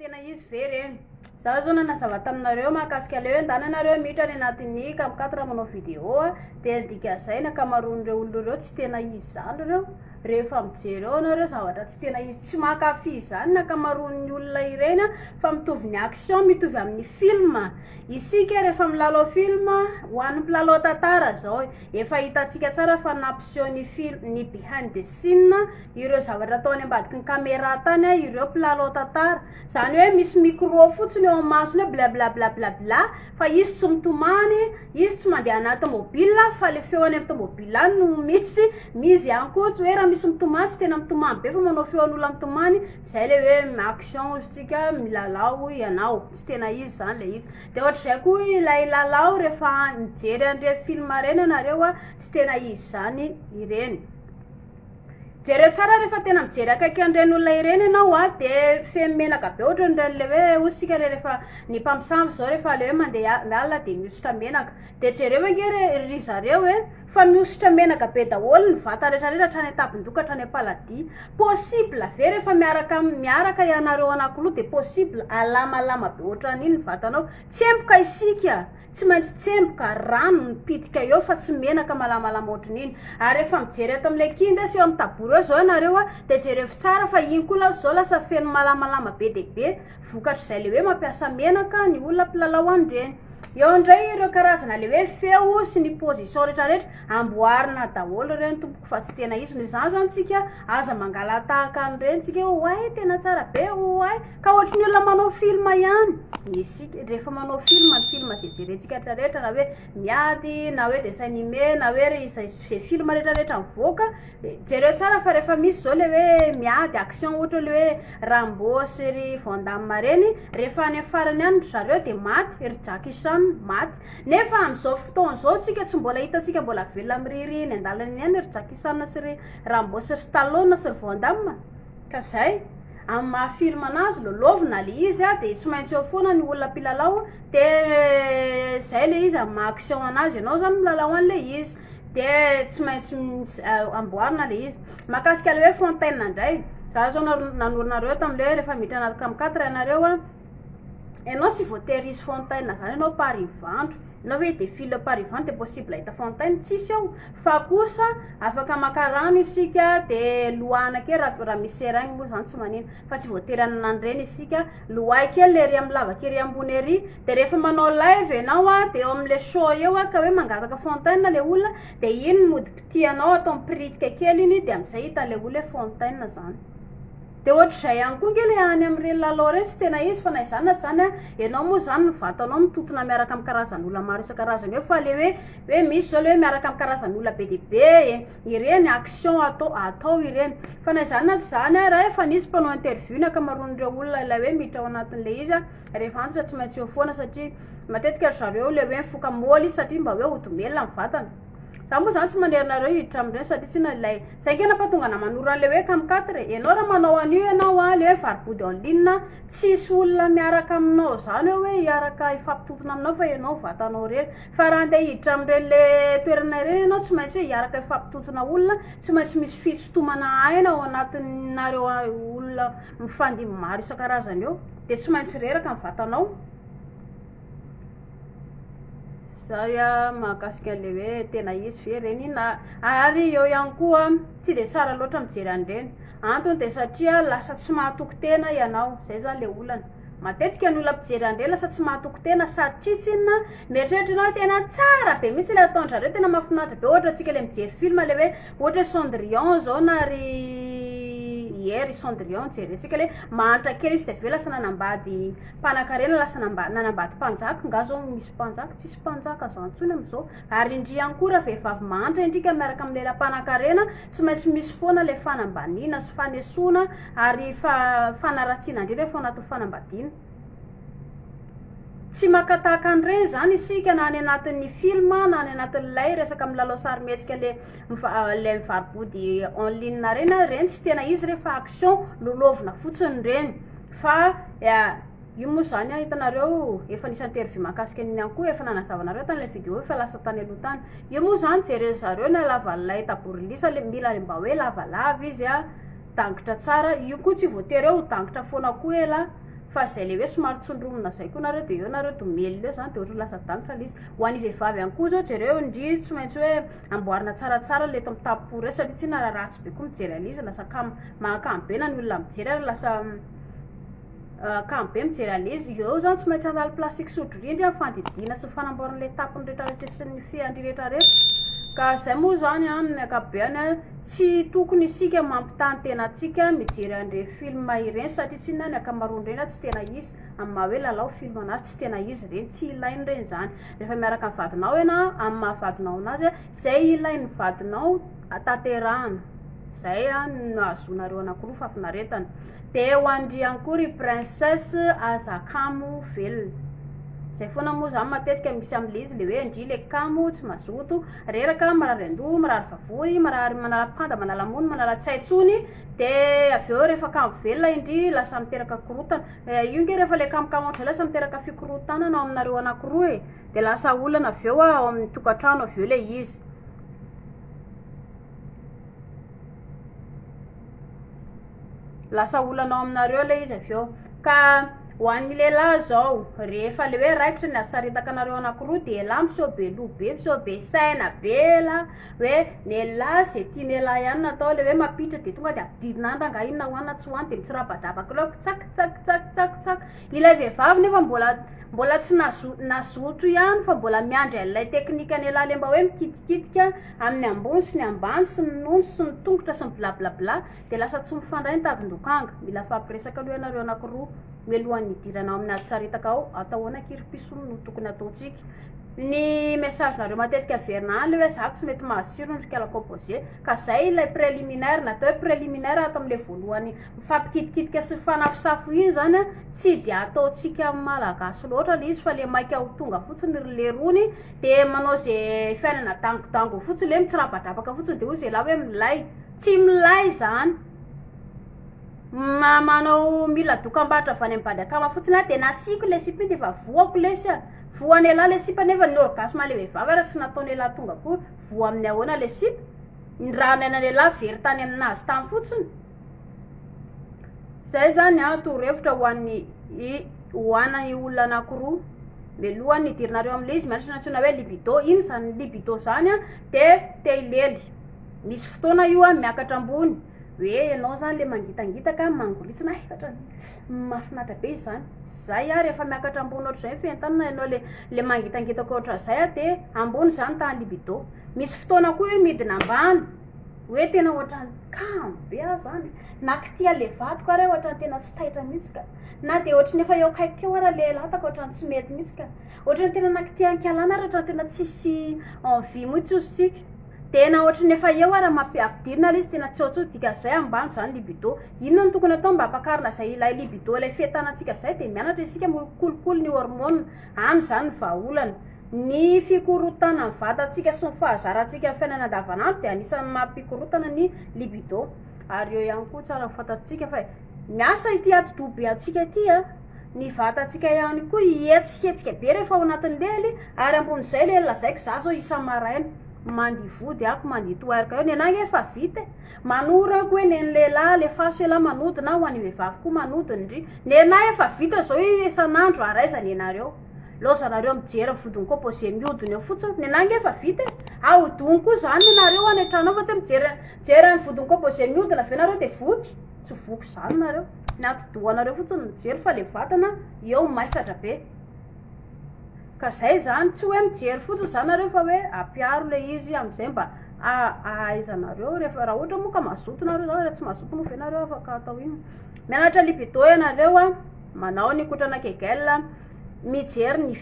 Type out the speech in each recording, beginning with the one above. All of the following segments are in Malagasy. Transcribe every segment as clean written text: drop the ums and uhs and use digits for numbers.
tena izy very eny. Zaho zao nanazava taminareo mahakasika leo endananareo mitra ny anatin'ny Cam4 manao vidéo dia dika zay ny ankamaroan'ireo olona ireo tsy tena izy zany ireo. Rehefa mijery ao nareo zavatra tsy tena izy tsy mankafy zany ny ankamaroan'ny olona ireny fa mitovy ny action mitovy amin'ny film. Isika rehefa milalao film ho an'ny mpilalao tantara zao efa hitantsika tsara fa nampiseho ny film ny behind the scene ireo zavatra ataony ambadiky ny caméra tany ireo mpilalao tantara. Zany hoe misy micro fotsiny eo masony hoe bla bla bla bla bla fa izy tsy mitomany, izy tsy mandeha anaty mobile fa le feony amin'ny mobile no misy ihany koa tsy hoe raha misy mitomany tsy tena mitomany be fa manao feon'olona mitomany zay le hoe action tsika milalao ianao tsy tena izy zany le izy. Dia ohatr'izay koa ilay lalao rehefa mijery an'ireny film ireny anareo tsy tena izy zany ireny. Jereo tsara rehefa tena mijery akaiky an'ireny olona ireny ianao dia fehmenaka be ohatran'ireny le hoe osika rehefa ny mpamosavy zao rehefa le hoe mandeha miala dia mihosotra menaka dia jereo hoe ry zareo hoe fa mihosotra menaka be daholo ny vata rehetrarehetra hatrany an-tabin-doka hatrany am-paladia. Possible ve rehefa miaraka ianareo anankiroa dia possible alamalama be ohatran'iny ny vatanao. Tsemboka isika tsy maintsy tsemboka rano mipitika eo fa tsy menaka malamalama ohatran'iny. Ary rehefa mijery ato amin'ilay kinda sy eo amin'ny taboro eo zao ianareo dia jereo tsara fa iny koa zao lasa feno malamalama be dia be vokatr'izay le hoe mampiasa menaka ny olona mpilalao an'ireny. Eo indray ireo karazana le hoe feo sy ny position rehetrarehetra amboarina daholo ireny tompoko fa tsy tena izy. Noho izany zany tsika aza mangala tahaka an'ireny tsika oay tena tsara be oay ka ohatry ny olona manao film ihany. Isika rehefa manao film ny film zay jerentsika rehetrarehetra na hoe miady na hoe dessin animé na hoe izay film rehetrarehetra mivoaka jereo tsara fa rehefa misy zao le hoe miady action ohatra le hoe Rambo sy ry Van Damme reny rehefa any farany any zareo dia maty ry Jackie Chan maty. Nefa amin'izao fotoana zao tsika tsy mbola hitantsika mbola velona miriri ny andalany ihany ry Jackie Chan sy ry Rambo sy ry Stallone sy ry Van Damme ka zay amin'ny mahafilma anazy lolovina le izy dia tsy maintsy eo foana ny olona mpilalao dia zay le izy amin'ny action anazy ianao zany milalao an'le izy dia tsy maintsy amboarina le izy. Mahakasika le hoe fontaine indray za zao nanorinareo tamin'le rehefa miditra anaty Cam4 ianareo ianao tsy voatery isy fontaine zany ianao parivandro ianao hoe défile parivandro dia possible ahita fontaine tsisy eo fa kosa afaka maka rano isika dia loana kely raha misy seraigny moa zany tsy manino fa tsy voatery anan'ireny isika loay kely le ry amin'ny lavaka ery ambony ery dia rehefa manao live ianao dia eo amin'le show eo ka hoe mangataka fontaine le olona dia iny modi-pitianao atao mipiritika kely iny dia amin'izay hitan'le olona hoe fontaine zany. Dia ohatr'izay ihany koa nge le any amin'ireny lalao ireny tsy tena izy fa na izany na zany ianao moa zany ny vatanao mitotona miaraka amin'ny karazan'olona maro isan-karazany eo fa le hoe misy zao le hoe miaraka amin'ny karazan'olona be dia be ireny action atao ireny fa na izany na tsy zany raha efa nisy mpanao interview ny ankamaroan'ireo olona ilay hoe miditra ao anatin'le izy rehefa antitra tsy maintsy eo foana satria matetika zareo le hoe mifoka moly satria mba hoe hodomelona ny vatana. Za moa zany tsy manerinareo hiditra amin'ireny satria tsy nalay zay kena patonga na manora an'le hoe Cam4 ianao raha manao an'io ianao le hoe varibody en ligne tsisy olona miaraka aminao zany hoe hiaraka ifampitotona aminao fa ianao vatanao rery fa raha andeha hiditra amin'ireny le toerana ireny ianao tsy maintsy hoe hiaraka ifampitotona olona tsy maintsy misy fisotomana aina ao anatinareo olona mifandimby maro isan-karazany eo dia tsy maintsy reraka ny vatanao. Zay mahakasika le hoe tena izy ve reny na ary eo ihany koa tsy dia tsara loatra mijery an'ireny antony dia satria lasa tsy mahatoko tena ianao zay zany le olana. Matetika ny olona mpijery an'ireny lasa tsy mahatoko tena satria tsinona mieritreritrana tena tsara be mihitsy le ataon'zareo tena mahafinaritra be ohatra antsika le mijery film le hoe ohatra Cendrillon zao na ry hier Cendrillon jerentsika le mahantra kely izy dia ve lasa nanambady mpanan-karena lasa nanambady mpanjaka nga zao misy mpanjaka tsisy mpanjaka zao antsony amin'izao ary indry ihany koa raha vehivavy mahantra indrika miaraka amin'ny lela mpanan-karena tsy maintsy misy foana le fanambaniana sy fanesoana ary fanaratsiana indrindra fa anatin'ny fanambadiana. Tsy makataka an'ireny zany isika na any anatin'ny film na any anatin'ilay resaka milalao sarimihetsika le mivaribody en ligne reny tsy tena izy rehefa action lolovina fotsiny reny fa io moa zany hitanareo efa nisy interview mahakasika an'iny ihany koa efa nanazavanareo tan'ilay vidéo efa lasa tany aloha tany. Io moa zany jereo zareo na lavalay taborilisa le mila mba hoe lavalava izy dangitra tsara io koa tsy voatery hoe ho dangitra foana koa ela fa zay le hoe somary tsondromona zay koa nareo de eo nareo domely leo zany de ohatra lasa danitra le izy ho an'ny vehivavy ihany koa zao jereo ndry tsy maintsy hoe amboarina tsaratsara le eto amin'ny tapopo reo satria tsy nara ratsy be koa mijery alizy lasa mahakamo na ny olona mijery ary lasa kamo be mijery alizy eo zany tsy maintsy handalo plastique sotro rindry fandidina sy fanamboaran'le tapony rehetrarehetra sy ny feandry rehetrarehetra ka zay moa zany amin'ny akabeany tsy tokony isika mampitany tena atsika mijery andre film ireny satria tsy na ny akamaroany reny tsy tena izy amin'ny maha hoe lalao film anazy tsy tena izy reny tsy ilainy reny zany rehefa miaraka amin'ny vadinao ena amin'ny mahavadinao anazy zay ilainy vadinao tanterahana zay no azonareo anankiroa fafinaretana de ho andry ihany koa ry princesse azakamo velona zay foana moa zany matetika misy amin'le izy le hoe andry le kamo tsy mazoto reraka marary andoha marary vavory marary manala panda manala mony manala tsaitsony de avy eo rehefa kamo velona indry lasa miteraka korotana io nge rehefa le kamokamo ohatra lasa miteraka fikorotanana ao aminareo anankiroa e de lasa olana avy eo ao amin'ny tokantrano avy eo le izy lasa olana ao aminareo le izy avy eo ka ho an'ny lehilahy zao rehefa le hoe raikitra ny asaritaka anareo anankiroa de lahy miseho be loha be miseho be saina be la hoe lehilahy zay tia lehilahy ihany natao le hoe mampitra de tonga de ampidirina andra nga inona hoanina tsy hoany de mitsirapadravaka leo tsak ilay vehivavy nefa mbola tsy nazoto ihany fa mbola miandry an'ilay teknika ny lehilahy le mba hoe mikitikitika amin'ny ambony sy ny ambany sy ny nono sy ny tongotra sy ny blablabla de lasa tsy mifandray ny tadindokanga mila fampiresaka aloha ianareo anankiroa mialohan'ny idiranao amin'ny ady saritaka ao atao ana kiry-pisolo no tokony ataotsika ny message nareo matetika verina any le hoe zako tsy mety mahasiro ny rikala composé ka zay ilay préliminaire natao hoe préliminaire ato amin'le voalohany mifampikitikitiky sy fanafosafo iny zany tsy de ataotsika amin'ny malagasy loatra le izy fa le maika ho tonga fotsiny le rony de manao zay fiainana dangodango fotsiny le mitsirabadrabaka fotsiny de hoy zay lahy hoe milay tsy milay zany manao mila dokam-barotra avy any ambady akama fotsiny de nasiko le sipa de efa voako lesy voany elahy le sipa nefa ny orgasme le vehivavy raha tsy nataony elahy tonga koa voa amin'ny ahoana le sipa ny raha nainany elahy very tany aminazy tany fotsiny zay zany torohevitra ho an'ny hoanany olona anankiroa mialohany idirinareo amin'le izy mianatra nantsona hoe libido iny zany libido zany de te hilely misy fotoana io miakatra ambony hoe ianao zany le mangitangitaka mangolitsina ohatra mahafinaritra be izy zany zay rehefa miakatra ambony ohatra zay fentanana ianao le mangitangitaka ohatra zay de ambony zany tany libido misy fotoana koa io midina ambany hoe tena ohatra kamo be zany na kitia le vato ka raha ohatra tena tsy taitra mihitsy ka na de ohatra nefa eo kaikeo ara le lataka ohatra tsy mety mihitsy ka ohatra tena nakitiankalana ara ohatra tena tsisy envie mihitsy ozotsika tena ohatra nefa eo ara mampiapidirina le izy tena tsy ohatso dika zay ambany zany libido inona no tokony atao mba hampakarina zay ilay libido ilay fetanantsika zay de mianatra isika mikolokolo ny hormone any zany vahaolana ny fikorotana ny vatantsika sy ny fahazarantsika amin'ny fiainana andavanandro de anisan'ny mampikorotana ny libido ary eo ihany koa tsara fantatsika fa miasa ity ati-dobe atsika ity ny vatantsika ihany koa hietsiketsika be rehefa ao anatin'ny lely ary ambon'izay le lazaiko za zao isa-maraina mandi vody ako mandi toeraka eo nenangy efa vita manorako hoe neny lehilahy le faso elahy manodina ho an'ny vehivavy koa manodina ndry nenahy efa vita zao isan'andro araizany ianareo lozanareo mijery vodiny composé miodina eo fotsiny nenangy efa vita ahodiny koa zany nareo any an-tranao fa tsy mijery ny vodiny composé miodina avy nareo de voky tsy voky zany nareo ny atidohanareo fotsiny mijery fa le vatana eo maisatra be ka zay zany tsy hoe mijery fotsiny zany nareo fa hoe ampiaro le izy am'izay mba ahaizanareo rehefa raha ohatra moa ka mazoto nareo zao rehefa tsy mazoto moa venareo afaka atao iny mianatra libido ianareo manao ny kotrana kegel mijery ny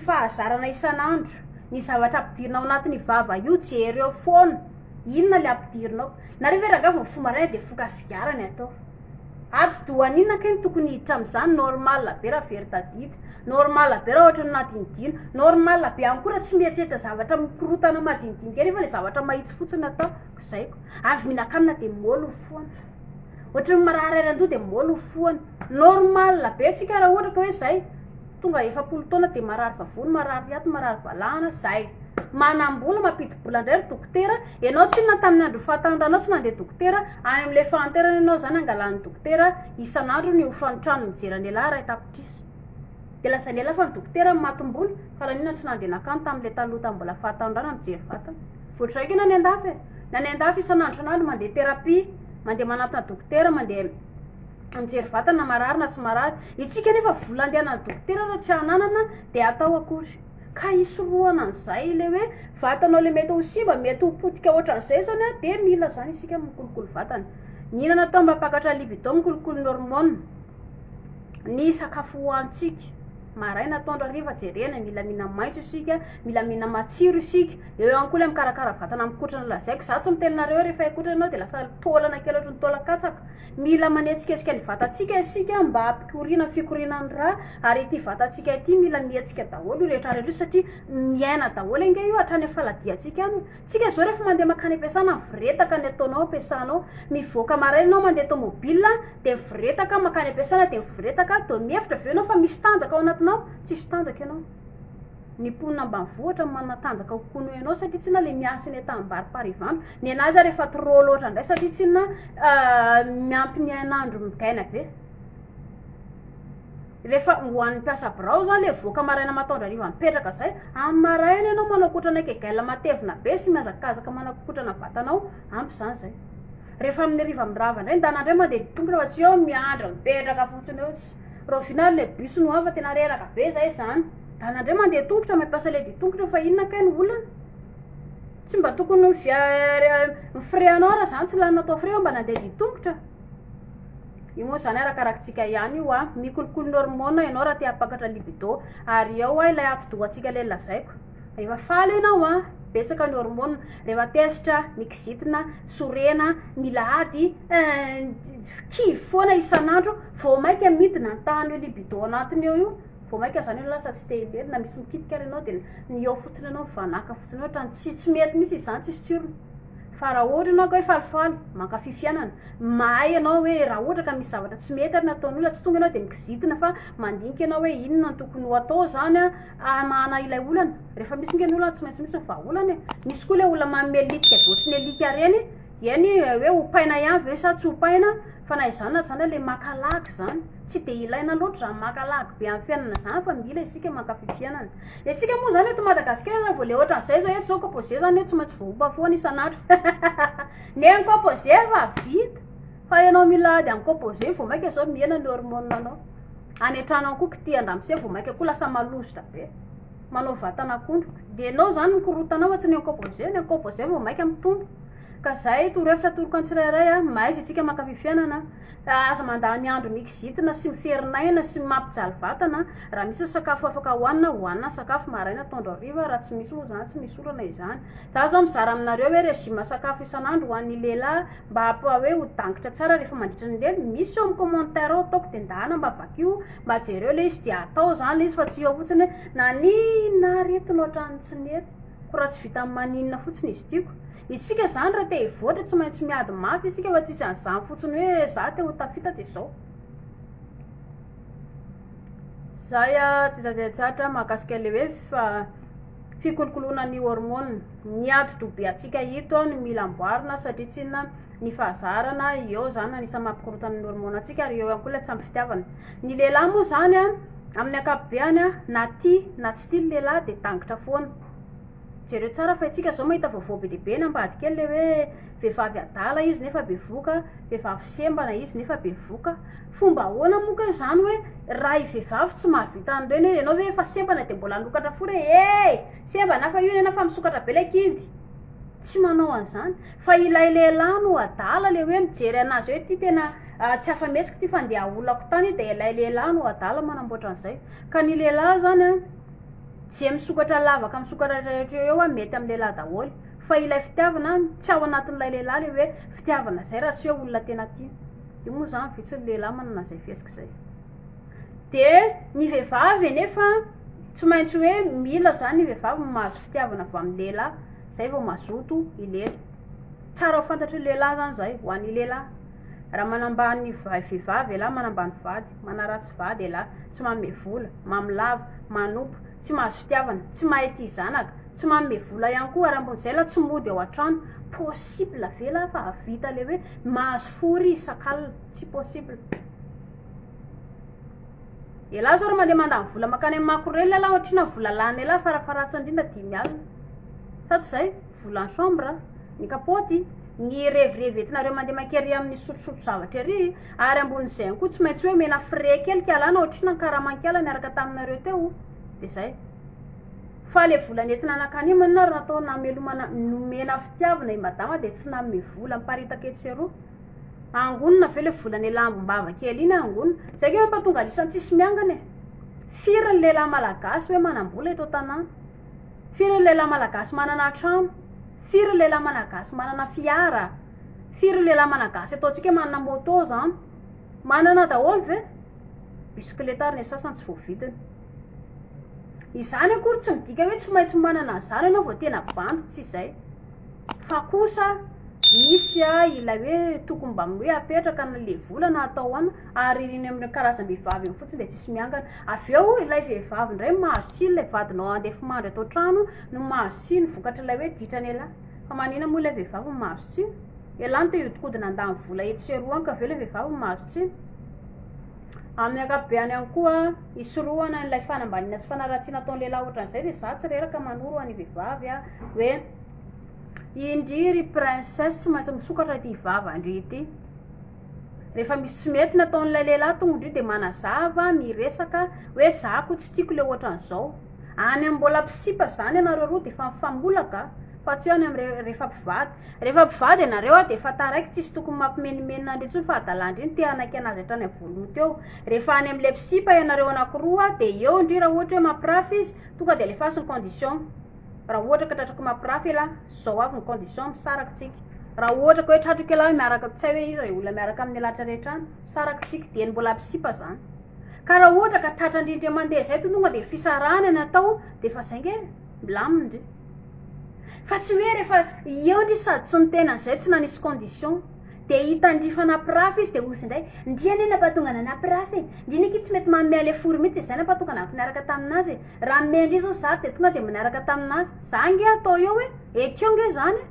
fahazarana isan'andro ny zavatra ampidirina ao anatin'ny vava io jery eo foana inona le ampidirinao na rehefa rangava mifomaray de fokasigarany atao ati-dohany inona kay ny tokony hiditra am'izany normal be raha veritadita normal be raha ohatra ny nadinidina normal be ihany koa raha tsy mieritreritra zavatra mikorotana madinidinika rehefa le zavatra mahitsy fotsiny atao zaiko avy mihinan-kanina de moly ny foana ohatra ny marary andoha de moly ny foana normal be tsika raha ohatra ka hoe zay tonga efapolo taona de marary vavony marary ato marary valahana zay manam-bola mampidi-bola indray ry dokotera, ianao tsy na tamin'ny andro fahatandranao tsy nandeha dokotera, any amin'ilay fahanterana ianao zany angalan'ny dokotera isan'andro ny hofanotrano mijery ny lahy ray tapitrisa. Dia lasa ny lahy fa ny dokotera matim-bola fa lanina tsy nandeha nakano tamin'ilay taloha tambola fahatandrana mijery vatana. Voatraiky na ny andafy na ny andafy isan'andro isan'andro mandeha terapia, mandeha manatona dokotera, mandeha mijery vatana marary na tsy marary. Itsika nefa vola andehanana dokotera raha tsy hananana dia atao akory. Ka isorohana an'izay le hoe vatanao le mety ho simba, mety ho potika ohatran'izay zany a, dia mila zany isika mikolokolo vatana. Mihinana atao mba pakatra libido mikolokolo ny hormone. Ny sakafo hohantsika maraina atoandro hariva jerena, mila mihina maitso isika, mila mihina matsiro isika. Eo ihany koa ilay mikarakara vatana mikotrana lazaiko. Za tsy miteninareo rehefa ikotrana dia lasa taolana kely ohatran'ny taolan-katsaka. Mila manetsiketsika ny vatantsika isika mba hampikoriana fikorinan'ny rà, ary ity vatantsika ity mila mihetsika daholo rehetra rehetra satria miaina daholo ange io hatrany amin'ny faladiantsika any. Tsika zao rehefa mandeha makany am-piasana miviretaka ny ataonao am-piasanao, mivoaka maraina ianao mandeha tomobila dia miviretaka makany am-piasana dia miviretaka, dia mihevitra avy eo ianao fa misy tanjaka ao anatinao, tsisy tanjaka ianao. Ny mponina ambanivohitra manana tanjaka kokoa noho ianao satria tsy na le miasa ny tambariparivan'andro ny anazy a rehefa trop loatra indray satria tsy na miampy ny ainandro migaina be. Rehefa hoan'ny mpiasa birao zany le voaka maraina mataondra hariva mipetraka izay, amin'ny maraina ianao manao kotrana kegela matevina be sy miazakazaka manakotrana vatanao, ampy zany izay. Rehefa amin'ny hariva mirava indray ndana indray mandeha tongotra fa tsy eo miandra mipetraka fotsiny eo. Raha final le bus no hafa tena reraka be izay zany. Dana indray mandeha tongotra mampiasa le ditongotra fa inona kay ny olana? Tsy mba tokony mifreanao raha zany tsy lany atao fre mba nandeha ditongotra. Io moa zany arakarakitsika ihany io a, mikolokolo ny hormone ianao raha te hampakatra libido, ary eo a ilay ati-dohantsika le lazaiko. Rehefa faly ianao a, betsaka ny hormone, rehefa tesitra, mikizitina, sorena, milahady, kivy foana isan'andro, vao mainka midina ny tahany io libido anatiny io. Vao mainka zany io lasa tsy te hiverina, na misy mikitika ary ianao dia ny eo fotsiny ianao mivanaka fotsiny ohatrany tsy mety misy izany, tsisy tsirony. Fa raha ohatra ianao ka hoe falifaly, mankafy fiainana, mahay ianao hoe raha ohatra ka misy zavatra tsy mety ary nataon'olona, tsy tonga ianao dia mikizitina fa mandinika ianao hoe inona no tokony ho atao zany a mahana ilay olana. Rehefa misy nge ny olana tsy maintsy misy ny vahaolana e. Misy koa ilay olona manome litika be ohatry ny alika reny, eny hoe hopaina ihany ve sa tsy hopaina, fa na izany na izany ilay makalaky zany. Tsy dia ilaina loatra zany makalaky be amin'ny fiainana zany fa mila isika mankafy fiainana. Dia tsika moa zany eto Madagasikara raha vao le ohatran'izay zao eto zao composé zany tsy maintsy voaomba foana isan'andro. Ny composé fa vita, fa ianao milahady amin'ny composé vao mainka zao mihena ny hormone anao. Any an-trano koa kity andramose vao mainka koa lasa malositra be, manao vatana akondro. Dia ianao zany mikorotanao fa tsy ny composé vao mainka mitombo. Ka zay torohevitra atoroko any tsirairay a, maizy itsika mankafy fiainana, aza mandany andro mikizitina sy miferin'aina sy mampijaly vatana. Raha misy sakafo afaka hohanina sakafo maraina atoandro hariva, raha tsy misy moa zany tsy misy olana izany. Za zao mizara aminareo hoe régime sakafo isan'andro ho an'ny lehilahy mba hoe ho dangitra tsara rehefa mandritra ny lelo. Misy eo amin'ny commentaire ao ataoko dia ndahana mba vakio mba jereo le izy dia atao zany izy fa tsy eo fotsiny hoe nanina aretina ohatrany tsy nety, ko raha tsy vita amin'ny maninona fotsiny izy tiako. Isika zany raha te hivoatra tsy maintsy miady mafy isika fa tsisy an'izany fotsiny hoe za te ho tafita dia zao. Zay a tsitsatsatratra mahakasika le hoe fikolokoloana ny hormone. Ny ati-dobe atsika ito a no mila amboarina satria tsy inona ny fahazarana eo zany anisany mampikorotana ny hormone atsika, ary eo ihany koa ilay tsy ampy fitiavana. Ny lehilahy moa zany a amin'ny ankapobeny a, na tia na tsy tia ny lehilahy dia dangitra foana. Jereo tsara fa itsika zao mahita vaovao be dia be ny ambady kely le hoe vehivavy adala izy nefa be voka, vehivavy sembana izy nefa be voka. Fomba ahoana moa ka zany hoe raha i vehivavy tsy mahavita an'ireny hoe ianao hoe efa sembana dia mbola nokatra foana sembana fa io nena fa misokatra be ilay kidy, tsy manao an'izany. Fa ilay lehilahy no adala le hoe mijery anazy hoe ty tena tsy afa-metsika ty fandeha olako tany, dia ilay lehilahy no adala manamboatra an'izay. Ka ny lehilahy zany a zay misokatra lavaka misokatra rehetra eo a mety amin'ny lehilahy daholo, fa ilay fitiavana tsy ao anatin'ilay lehilahy le hoe fitiavana zay raha tsy hoe olona tena tia. Io moa zany vitsy ny lehilahy manana izay fihetsiky izay. Dia ny vehivavy nefa tsy maintsy hoe mila zany ny vehivavy mahazo fitiavana avy amin'ny lehilahy, zay vao mazoto ilera. Tsara ho fantatry lehilahy zany zay ho an'ny lehilahy. Raha manambany vehivavy lehilahy, manambany vady, manaratsy vady lehilahy, tsy manome vola, mamilava, manopo, tsy mahazo fitiavana, tsy mahay tia zanaka, tsy manome vola ihany koa raha mbon'izay la tsy mody ao an-trano possible vela fa avita le hoe mahazo fory isakalina tsy possible ela zao raha mandeha mandany vola makany amin'ny makorely ala ohatrina vola lany ala farafaratsy indrindra 10 alina sa tsy zay vola ny chambre ny kapoty ny revirevy entinareo mandeha makery amin'ny sotrosotro zavatra ery ary ambon'izay koa tsy maintsy hoe mena frais kely alana ohatrina karamankela niaraka taminareo teo de zay fa le vola nentina anakany manina ary natao namelomana nomena fitiavana i madama de tsy nanome vola miparitaka etseroa angonina ve le vola ny lambombava kely iny angonina zay ke mampatonga lisantsisy miangana e firy ny lehilahy malagasy hoe manambola eto tanàna firy ny lehilahy malagasy manana trano firy ny lehilahy malagasy manana fiara firy ny lehilahy malagasy ataontsika manana moto zany manana daholo ve bisikletary ny sasany tsy voavidiny izany akory tsy midika hoe tsy maintsy manana an'izany anao vao tena bandy tsy izay fa kosa misy ilay hoe tokony mba hoe apetraka le vola na atao ana ary iny amin'ny karazam-behivavy iny fotsiny de tsisy miangana avy eo ilay vehivavy indray mahazo siny ilay vadinao andefimandry atao trano no mahazo siny vokatra ilay hoe ditrany elahy fa manina moa ilay vehivavy mahazo siny elahy ny tehodikodina andany vola etseroany ka ve ilay vehivavy mahazo siny amin'ny akabeany ihany koa isoroana n'ilay fanambanina sy fanaratsiana ataon'ny lehilahy ohatran'izay de za tsy reraka manoro any vehivavy hoe indry princesse tsy maintsy misokatra ty vava andry ity rehefa misy tsy mety nataon'ilay lehilahy tonga indry de manazava miresaka hoe za ko tsy tiako le ohatran'izao any amin'ny mbola mpisipa zany ianareo roa de fa mifambolaka fa tsy eo any amin'ny rehefa mpivady ianareo de efa taraiky tsisy tokony mampimenimenina andry intsony fa adalàndry iny te anaky anazy hatrany amin'ny voaloha teo rehefa any amin'le mpisipa ianareo anankiroa de eo indry raha ohatra hoe mampirafy izy tonga de alefaso ny condition raha ohatra ka tratraka mampirafy ela zao avy ny condition misaraka tsika raha ohatra ka hoe tratraka ela miaraka tsy hoe izy olona miaraka amin'ny alatra rehetra any saraka tsika de ny mbola mpisipa zany ka raha ohatra ka tratra indrindra mandeha zay tonga de fisarahana ny atao de fa zay nge milamina indry fa tsy hoe rehefa eo ndry sady tsy nitenan'izay tsy nanisy condition de hita ndry fa nampirafy izy de osy indray ndriany nampatonga na nampirafy ndry niky tsy mety manome le fory mihitsy zay nampatonga na niaraka taminazy raha mendry zao za de tonga de maniaraka taminazy za nge atao eo hoe ekeo nge zany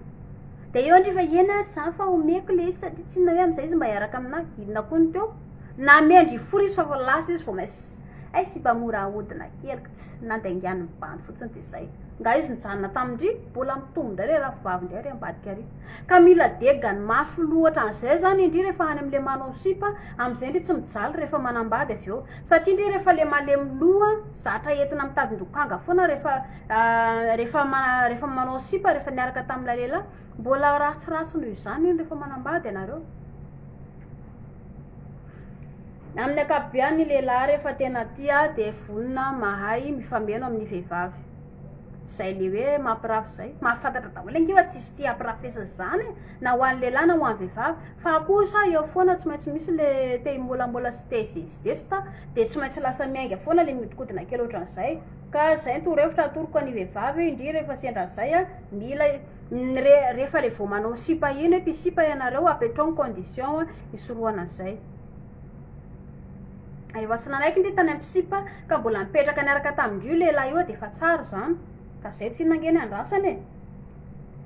de eo ndry fa ena za fa omeko le izy satria tsy na hoe am'izay izy mba hiaraka aminahy inona koa ny teo na mendry fory izy fa vo lasa izy vo mainsy ay sy mba mora ahodina kelyka tsy nandaingiany mibandy fotsiny de zay nga izy nijanona tamindry mbola mitombo ndray le ravivavy ndray ry ambadika ary ka mila degany mafy lohatra an'izay zany indry rehefa any am'le manao sipa am'izay ndry tsy mijaly rehefa manambady avy eo satria ndry rehefa le malemy loha zatra entina mitadindokanga foana rehefa manao sipa rehefa niaraka tamin'la lehilahy mbola ratsiratsy noho izany iny rehefa manambady ianareo amin'ny akabeany lehilahy rehefa tena tia de vonina mahay mifameno amin'ny vehivavy zay le hoe mampirafy zay mahafantatra daholo ange fa tsisy tia ampirafesa zany na ho an'ny lehilahy na ho an'ny vehivavy fa kosa eo foana tsy maintsy misy le te mbolambola sy te zezidesta de tsy maintsy lasa miainga foana le miodikodina kely ohatran'izay ka zay torevitra atoroko any vehivavy indry rehefa sendran'izay mila rehefa le vao manao sipa iny hoe mpisipa ianareo apetrao ny condition isoroana an'izay rehefa tsy nanaiky ndry tany ampisipa ka mbola mipetraka niaraka tamindrio lehilahy io de fa tsara zany ka zay tsy nangeny andrasany e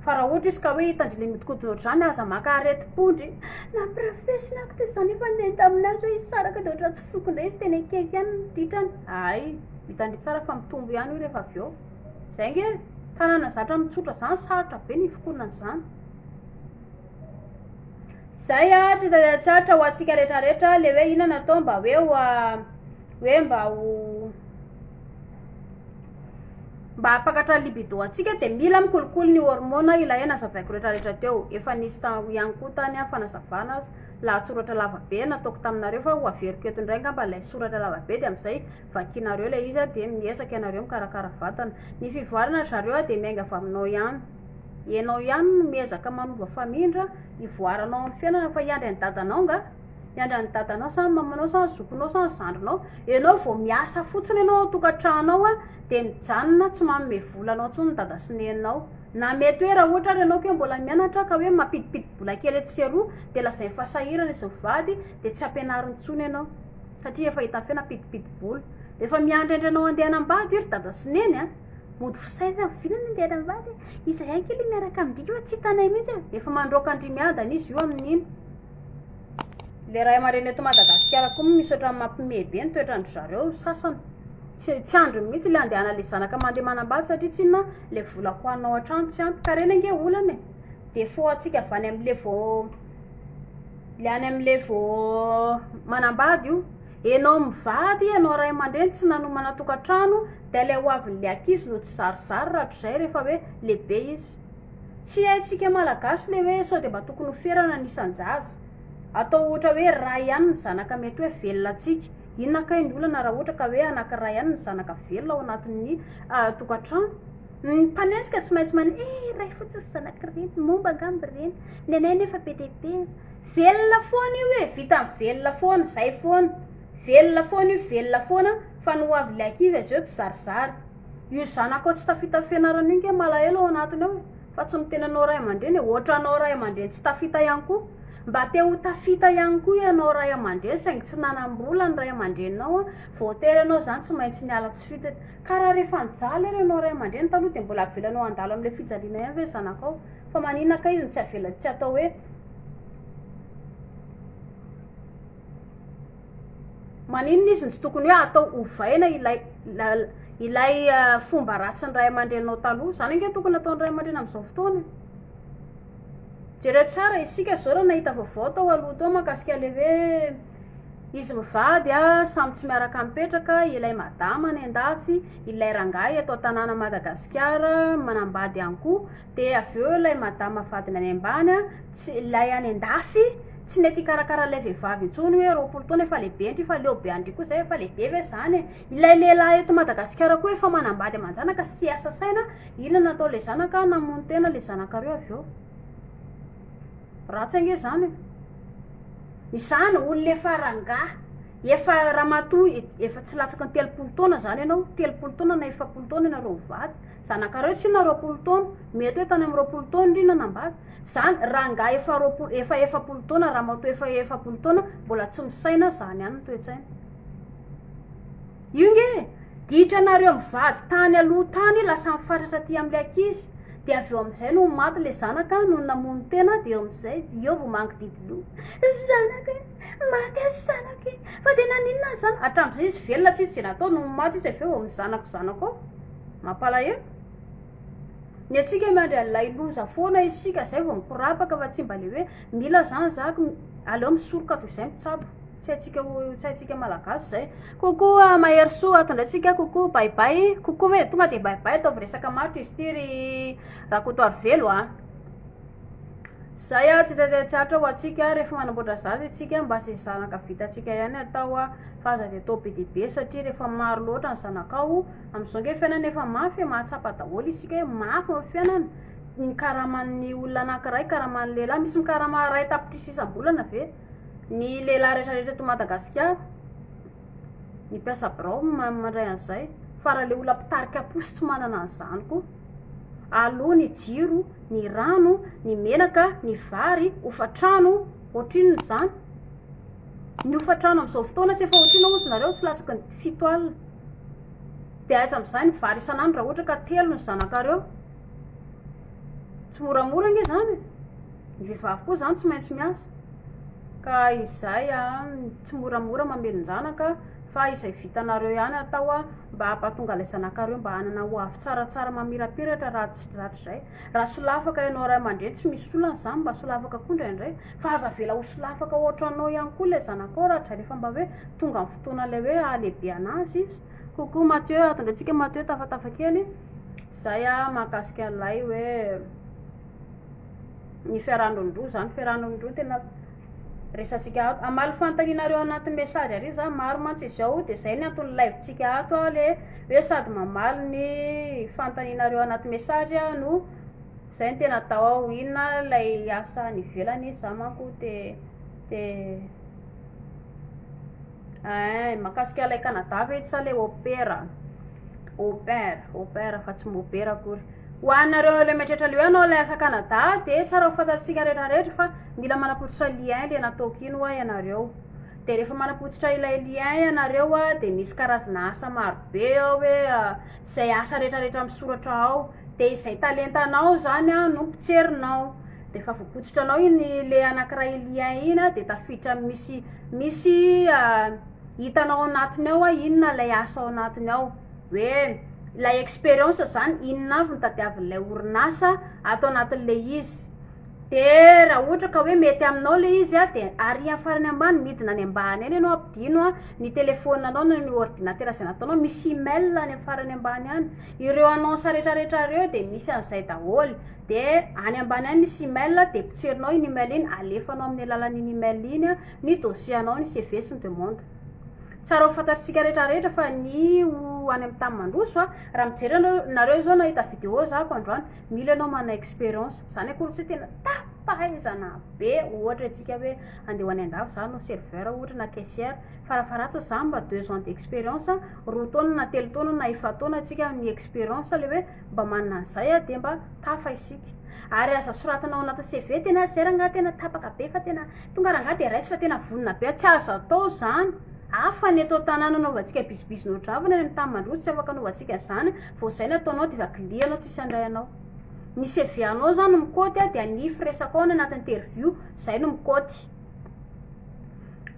fa raha ohatra izy ka hoe hitandry le miodikodina ohatr'izany aza maka areti-pondry nampirafesinako te zany efa ndeha taminazy hoe izy saraka de ohatra tsy foko indray izy tena ekeiky ihany ditrany ay hitandry tsara fa mitombo ihany io rehefa avy eo zay nge tanàna zatra mitsotra zany sarotra be ny fokonan'izany zay tsy tsaratra ho antsika rehetrarehetra le hoe ina natao mba hoe mba hapakatra libido antsika de mila mikolokolo ny hormona ilaina zavaiko rehetrarehetra teo efa nisy ihany koa tany fanazavana lahatsoratra lavabe nataoko taminareo fa ho averiko eto indray ngamba lay soratra lavabe de am'izay vakinareo le izy de miesaka ianareo mikarakara vatana ny fivoarana zareo de miainga avy aminao ihany ianao ihany no miezaka manova famindra ivoaranao amin'ny fiainana fa iandry any dadanao nga iandry any dadanao sa mamanao sa zokonao sa zandrinao ianao vao miasa fotsiny ianao tokantranao de mijanona tsy manome volanao ntsony ny dada sy neninao na mety hoe raha ohatra ary ianao ke mbola mianatra ka hoe mampidipidi-bola kely etseroa de lazay fasahirana izy mivady de tsy ampianariny ntsony ianao satria efa hitany fe napidipidi-bola de efa miandrendry anao andeha anambady iry dada sy neny mody fisaina vilana ndeanambady izay ankely miaraka amindrika fa tsy hitanay mihitsy efa mandroaka andrimiadana izy io amin'iny le raha amareny eto Madagasikara koa misy oatra mampime be ny toetrandro zareo sasany tsy andro mihitsy le andehana le zanaka mandeha manambady satria tsy inona le vola hoanao an-trano tsy ampy ka reny ange olana de fo atsika avany am'le vao le any am'le vao manambady io enao mivady enao ray aman-dreny tsy nanomana tokantrano de le ho avin'le ankizy no tsy zarizary rahatrizay rehefa hoe lehibe izy tsy haintsika malagasy le hoe sao de mba tokony oferana nisan-jaza atao ohatra hoe ray ihany ny zanaka mety hoe velona atsika inona kay ny olana raha ohatra ka hoe anankiray ihany ny zanaka velona ao anatin'ny tokantrano ny mpanenjika tsy maintsy ray fotsiny zanakireny momba angamby reny ny anay nefa be dia be velona foana io hoe vita amin'ny velona foana zay foana velona foana io velona foana fa no avy le ankizy azy eo tsy zarizary io zanaka ao tsy tafita fianarana io nge malahelo ao anatiny ao fa tsy mitenanao ray aman-dreny ohatra anao ray aman-dreny tsy tafita ihany koa mba te ho tafita ihany koa ianao ray aman-dreny saingy tsy nanam-bola ny ray aman-dreninao voatery anao zany tsy maintsy niala tsy fitatra ka raha rehefa nijaly ary ianao ray aman-dreny taloha de mbola avelanao andalo am'le fijaliana ihany ve zanakao fa maninona ka izy ny tsy avelany tsy atao hoe maninona izy ny tsy tokony hoe atao ovaina ilay fomba ratsy ny ray aman-dreninao taloha zany nge tokony ataon'ny ray aman-dreny amin'izao fotoana jereo tsara isika zao raha nahita vaovao tao aloha tao makasika le hoe izy mivady samy tsy miaraka mipetraka ilay madama any an-dafy ilay rangahy atao tanàna Madagasikara manambady ihany koa de avy eo ilay madama vadiny any ambany tsy ilay any an-dafy tsy nety karakara ilay vehivavy intsony hoe roapolo taona efa lehibe ndry fa leo be andry koa zay efa lehibe ve zany ilay lehilahy eto Madagasikara koa efa manambady aman-janaka sy tia asa saina inona natao le zanaka namono tena le zanakareo avy eo ratsy ange zany izany olona efa rangahy efa ramatoa efa tsy latsaky ny 30 taona zany ianao 30 taona na 40 taona ianareo mivady zanakareo tsy na 20 taona mety hoe tany amin'ny 20 taona ndry nanambady zany rangahy efa 40 taona ramatoa efa 40 taona mbola tsy misaina zany ihany ny toe-tsaina io nge ditranareo mivady tany aloha tany lasa mifatratra aty am'le ankizy de avy eo am'izay no maty le zanaka no namono tena de eo am'izay eo vao mangididiloha zanaka maty azy zanaka fa de naninona zany hatram'izay izy velona tsy izy zay natao no maty izy avy eo am'zanako ao mampalahelo ny atsika miandry an'ilay loza foana isika zay vao mikorapaka fa tsy mba le hoe mila zany zaka aleo misoroka toy izay mitsabo tsy haitsika malagasy zay kokoa mahery soa atondratsika kokoa baibay kokoa hoe tonga de baibay ataovy resaka matro izy ty ry rakotoary velo zay tsy tetiatsatra ho atsika rehefa manamboatra zaza atsika mba sy zanaka vitatsika ihany atao fa aza de atao be dia be satria rehefa maro loatra ny zanakao amin'izao nge fiainana efa mafy mahatsapa daholo isika hoe mafy ny fiainana ny karaman'ny olona anankiray karaman'ny lehilahy misy mikarama ray tapitrisa isam-bolana ve ny lehilahy rehetrarehetra eto Madagasikara ny mpiasa birao mandray an'izay fa raha le olona mpitarika posy tsy manana an'izany koa aloha ny jiro ny rano ny menaka ny vary ofatrano ohatrino zany ny ofatrano amin'izao fotoana tsy efa ohatrino ozy nareo tsy latsaky ny 7 alina de aiza amin'izany ny vary isan'andro raha ohatra ka 3 ny zanakareo tsy moramora nge zany ny vehivavy koa zany tsy maintsy miasa ka izay tsy moramora mamelon-janaka fa izay vitanareo ihany atao mba hampatonga ilay zanakareo mba hanana ho avy tsaratsara mamirapiratra rahatrizay raha solafaka ianao ray aman-dreny tsy misy olana zany mba solafaka koa indraindray fa aza vela ho solafaka ohatra anao ihany koa ilay zanakao rahatrizay rehefa mba hoe tonga amin'ny fotoana ilay hoe alehibe anazy izy kokoa Mathieu atondratsika Mathieu tafatafa kely zay mahakasika an'ilay hoe ny fiarahan'olon-droa zany fiarahan'olon-droa tena resatsika amaly fantaninareo anaty message ary za maro mantsy izy ao de zay ny antony live-tsika ato le hoe sady mamaly ny fantaninareo anaty message no zay ny tena atao ao inona lay asa nivelany za manko de makasika lay Canada ve sa le opera fa tsy mopera akory ho anareo le metratra le hoe anao le asa Canada de tsara ho fantatsika rehetrarehetra fa mila manapotra lien le nataoko iny hoa ianareo de rehefa manapotsitra ilay lien ianareo de misy karazana asa marobe ao hoe zay asa rehetrarehetra misoratra ao, de izay talentanao zany no pitserinao. Rehefa voapotsitranao iny le anankiray lien iny de tafiditra misy hitanao anatiny ao inona lay asa ao anatiny ao, hoe lay expérience zany inona avy notadiavin'ilay orinasa atao anatin'le izy. De raha ohatra ka hoe mety aminao le izy de ary farany ambany midina any ambany any ianao ampidino ny telefonanao na ny ordinateur zay nataonao, misy email any farany ambany any, ireo annonce rehetrarehetra reo de misy an'izay daholo. De any ambany any misy email de pitserinao iny email iny, alefanao amin'ny alalan'iny email iny ny dossier-nao, ny CV sy ny demande. Tsara ho fantatsika rehetrarehetra fa ny any amin'ny tany mandroso raha mijery nareo zao nahita vidéo zako androany, mila anao mana expérience, zany akory tsy tena tapahaizana be, ohatra antsika hoe andeha ho any an-dafy zany no serveur ohatra na caissière, farafaratsy zany mba 2 ans d'expérience, 2 taona na 3 taona na 4 taona antsika ny expérience le hoe mba manana an'izay de mba tafa isika. Ary aza soratanao anaty CV tena seranga tena tapaka be fa tena tonga raha de raisy fa tena vonina be, tsy azo atao zany. Afa ny atao tanàna anaovantsika bisibisy noatravana ny tany mandroso tsy afaka anaovantsika zany, vao zay ny ataonao de vakilianao tsisy andray anao. Ny CV anao zany no mikoty de ny firesaka ao anaty interview zay no mikoty.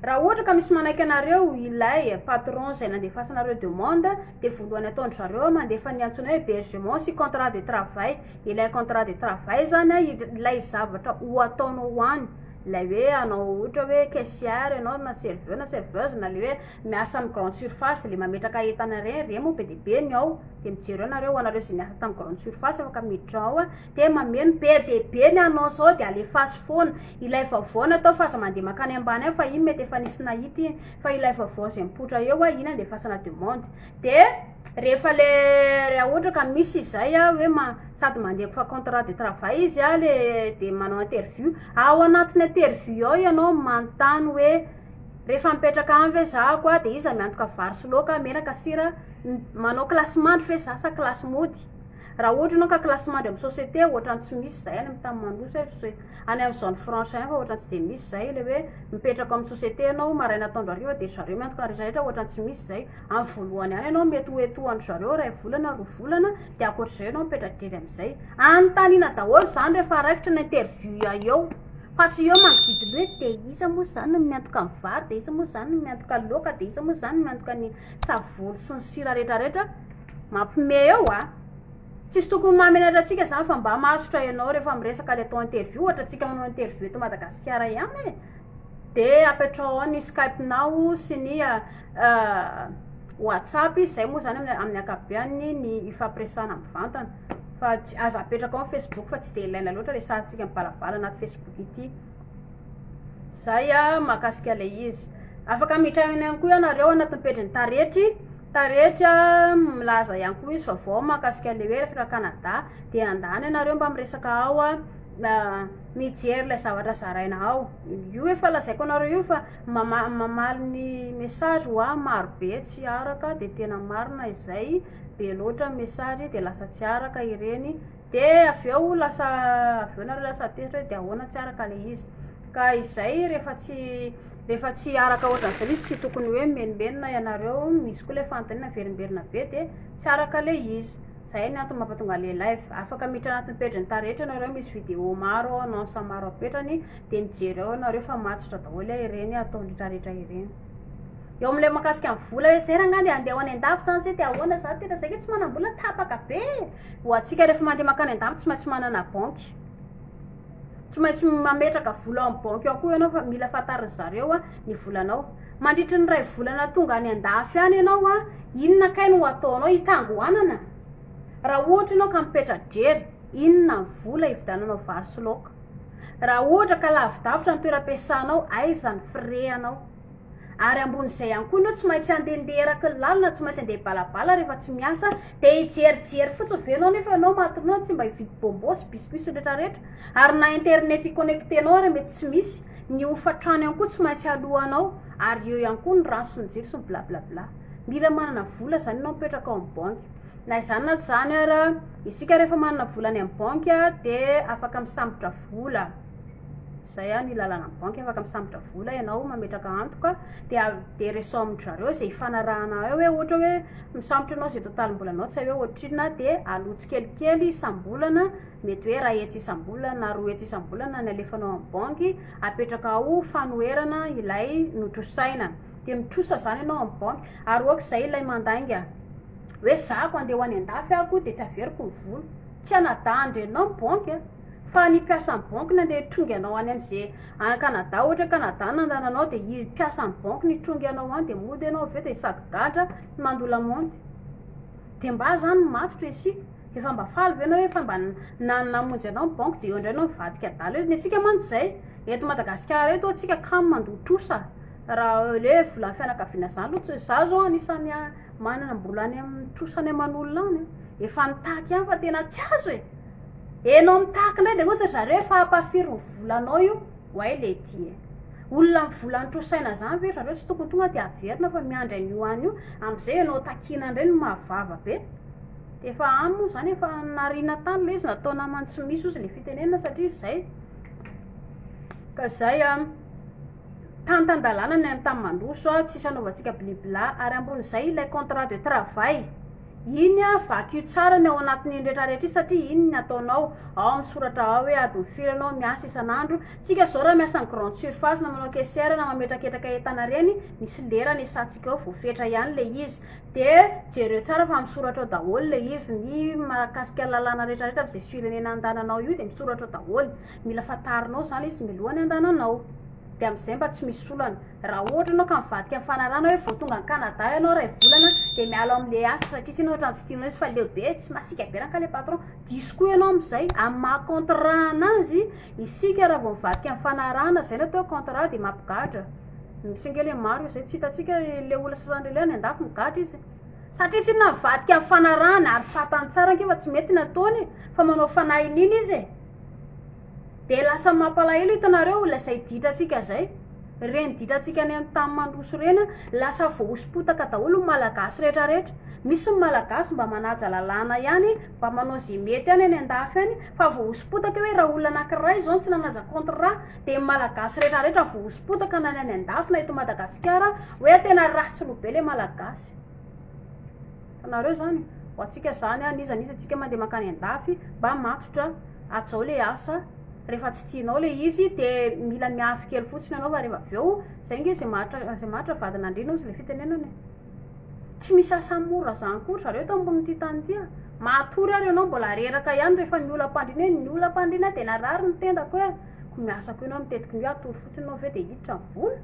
Raha ohatra ka misy manaiky anareo ilay patron zay nandefasanareo demande de voalohany ataony zareo mandefa ny antsoina hoe hébergement sy contrat de travail. Ilay contrat de travail zany ilay zavatra ho ataonao any, ilay hoe anao ohatra hoe caissière anao na serveur na serveuse na le hoe miasa amin'ny grande surface le mametraka entana reny moa be de be ny ao, de mijery anareo zay niasa tamin'ny grande surface afaka miditra ao de mameno be de be ny annonce ao de alefaso foana. Ilay vaovao natao fa aza mandeha makany ambany fa iny mety efa nisy nahita iny, fa ilay vaovao zay mipoitra eo iny andefasana demande. De rehefa le raha ohatra ka misy izay hoe sady mandeha fa contrat de travail izy le de manao interview, ao anatin'ny interview ao ianao manontany hoe rehefa mipetraka any ve zako de iza miantoka vary sy laoka, menaka, sira, manao classe mandry fe za sa classe mody. Raha ohatra anao ka classe mandry amin'ny société ohatrany tsy misy zay any amin'ny tany mandroso any amin'ny zone franche any fa ohatrany tsy de misy zay le hoe mipetraka amin'ny société anao maraina atoandro hariva de zareo miantoka rehetrarehetra, ohatrany tsy misy zay. Amin'ny voalohany any anao mety hoetohany zareo 2 volana 2 volana de akoatr'izay anao mipetra-drery amin'izay. Anontaniana daholo zany rehefa raikitra ny interview eo, fa tsy eo manodidina hoe de iza moa zany no miantoka amin'ny vary, de iza moa zany no miantoka laoka, de iza moa zany no miantoka ny savony sy ny sira rehetrarehetra. Mampime eo tsisy tokony mamenatra atsika zany fa mba mahasotra ianao rehefa miresaka le atao interview. Ohatra atsika manao interview eto Madagasikara ihany de apetrao ao ny Skype-nao sy ny WhatsApp, zay moa zany amin'ny ankapobeny ny ifampiresana mivantana, fa aza apetraka ao Facebook fa tsy de ilaina loatra resahantsika mibalabala anaty Facebook ity. Zay mahakasika le izy. Afaka mitrahany ihany koa ianareo anatin'ny pejiny taretry milaza ihany koa izy vaovao mahakasika le hoe resaka Canada, de andany ianareo mba miresaka ao mijery le zavatra zaraina ao. Io efa lazaiko anareo io fa mamaly ny message maro be tsy araka, de tena marina izay be loatra message de lasa tsy araka ireny, de aveo nareo lasa tezitra de ahoana tsy araka le izy. Ka izay rehefa tsy araka ohatran'izay izy tsy tokony hoe menomenona ianareo, misy koa le fanontaniana verimberina be de tsy araka le izy. Zay ny antony mampatonga le live. Afaka miditra anatin'ny pejiny taretra ianareo, misy vidéo maro annonce maro apetrany de mijery ao ianareo fa matotra daholo ireny atao rehetrarehetra ireny. Eo amin'ilay mahakasika amin'ny vola hoe zay rangany andeha ho any an-dafy zany zay de ahoana zany tena zay tsy manam-bola tapaka be. Ho antsika rehefa mandeha makany an-dafy tsy maintsy manana banky, tsy maintsy mametraka vola amin'ny banky ao koa ianao fa mila fantarin zareo ny volanao. Mandritry ny 2 volana tonga any an-dafy any ianao inona kay no ataonao hitangohanana. Raha ohatra ianao ka mipetra-drery, inona ny vola ividananao vary sy laoka. Raha ohatra ka lavidavitra ny toeram-piasanao, aiza ny frais anao. Ary ambon'izay ihany koa ianao tsy maintsy andehandeha eraky ny lalina, tsy maintsy andeha balabala rehefa tsy miasa de hijerijery fotsiny venao nefa ianao matinao tsy mba hividy bonbon sy biscuit rehetrarehetra. Ary na internet iconnectenao ary mety tsy misy, ny hofatrano ihany koa tsy maintsy alohanao, ary eo ihany koa ny rano sy ny jiro sy ny blablabla. Mila manana vola zany ianao mipetraka ao amin'ny banky. Na izany na zany isika rehefa manana vola any amin'ny banky de afaka misambotra vola. zay a ny lalana ny banky afaka misambotra vola ianao mametraka antoka de resambotra zareo zay ifanarahana eo hoe ohatra hoe misambotra anao zay totalim-bolanao tsy hoe ohatrina de alotsy kelikely isam-bolana mety hoe raha hetsy isam-bolana na roa hetsy isam-bolana ny alefanao amin'ny banky apetraka ao fanoherana ilay notrosaina de mitrosa zany ianao amin'ny banky ary ohatk'izay ilay mandainga hoe zako andeha ho any an-dafy ako de tsy averiko ny vola tsy anadandry ianao ny banky fa ny mpiasa ny banky nandeha trongy anao any am'izay Canada ohatra Canada nandananao de izy mpiasa ny banky ny trongy anao any de mody ianao avy eo de sady gadra mandola monty de mba zany matotra isika efa mba faly ve anao hoe fa mba namonjy anao ny banky de eo indray anao mivadika adala hoe ny atsika mantsy zay eto Madagasikara eto atsika kamo mandoa trosa raha le vola fianakaviana zany loatra za zao anisany manana mbola any amin'ny trosany aman'olona any efa nitaky any fa tena tsy azo enao mitaky indray de ohatsy zareo efa ampafiry ny volanao io hoay le ty olona ny volany trosaina zany ve zareo tsy tokony tonga de averina fa miandry an'io any io am'izay enao takina indray no mahavava be de efa any moa zany efa narina tany le izy natao namany tsy misy ozy le fitenenana satria zay ka zay tantandalana ny tamin'ny mandroso tsisy anaovantsika blibla ary ambon'izay ilay contrat de travail iny vaky io tsara ny ao anatin'ny rehetrarehetra satria iny ny ataonao ao misoratra ao hoe adiny firy anao miasa isan'andro tsika zao raha miasa ny grande surface na manao caissière na mametraketraka entana reny misy lera ny satsika ao voafetra ihany le izy de jereo tsara fa misoratra ao daholo le izy ny mahakasika lalàna rehetrarehetra am'izay firenena andananao io de misoratra ao daholo mila fatarinao zany izy milohany andananao de am'izay mba tsy misy olana raha ohatra anao ka mivadika mifanarana hoe vao tonga ny Canada ianao ray volana de miala am'le asa satria sy ohatra tsy tianao izy fa lehibe tsy masika be ranka le patron diso koa ianao am'izay amin'ny maha contrat anazy isika raha vao mivadika mifanarana zay no atao contrat de mampigadra misy angely maro zay tsy hitatsika le olona sasany le any andafy migadra izy satria tsy navadika mifanarana ary fatany tsara anke fa tsy mety nataony fa manao fanahin'iny izy de lasa mampalahelo hitanareo olona zay ditratsika zay reny ditratsika any amin'ny tany mandroso reny lasa voaosim-potaka daholo ny malagasy rehetrarehetra misy ny malagasy mba manaja lalàna ihany mba manao zay mety any any andafy any fa voaosim-potaka hoe raha olona anankiray zao tsy nanaja contrat de malagasy rehetrarehetra voaosim-potaka na any andafy na eto Madagasikara hoe tena ratsy lobe le malagasy tanareo zany ho atsika zany anizanizy atsika mandeha makany andafy mba matotra atsao le asa rehefa tsy tianao le izy de mila miafy kely fotsiny anao fa rehefa avy eo zay nge zay mahatra vadina andrina izy le fitenenana tsy misy asa mora zany koa zareo to ambony tany ty matory ary ianao mbola reraka ihany rehefa ny olam-pandrina ny olam-pandrina de narary ny tendako hoe ko miasa ko ianao mitetiky ny atory fotsiny anao ve de hiditra ny vola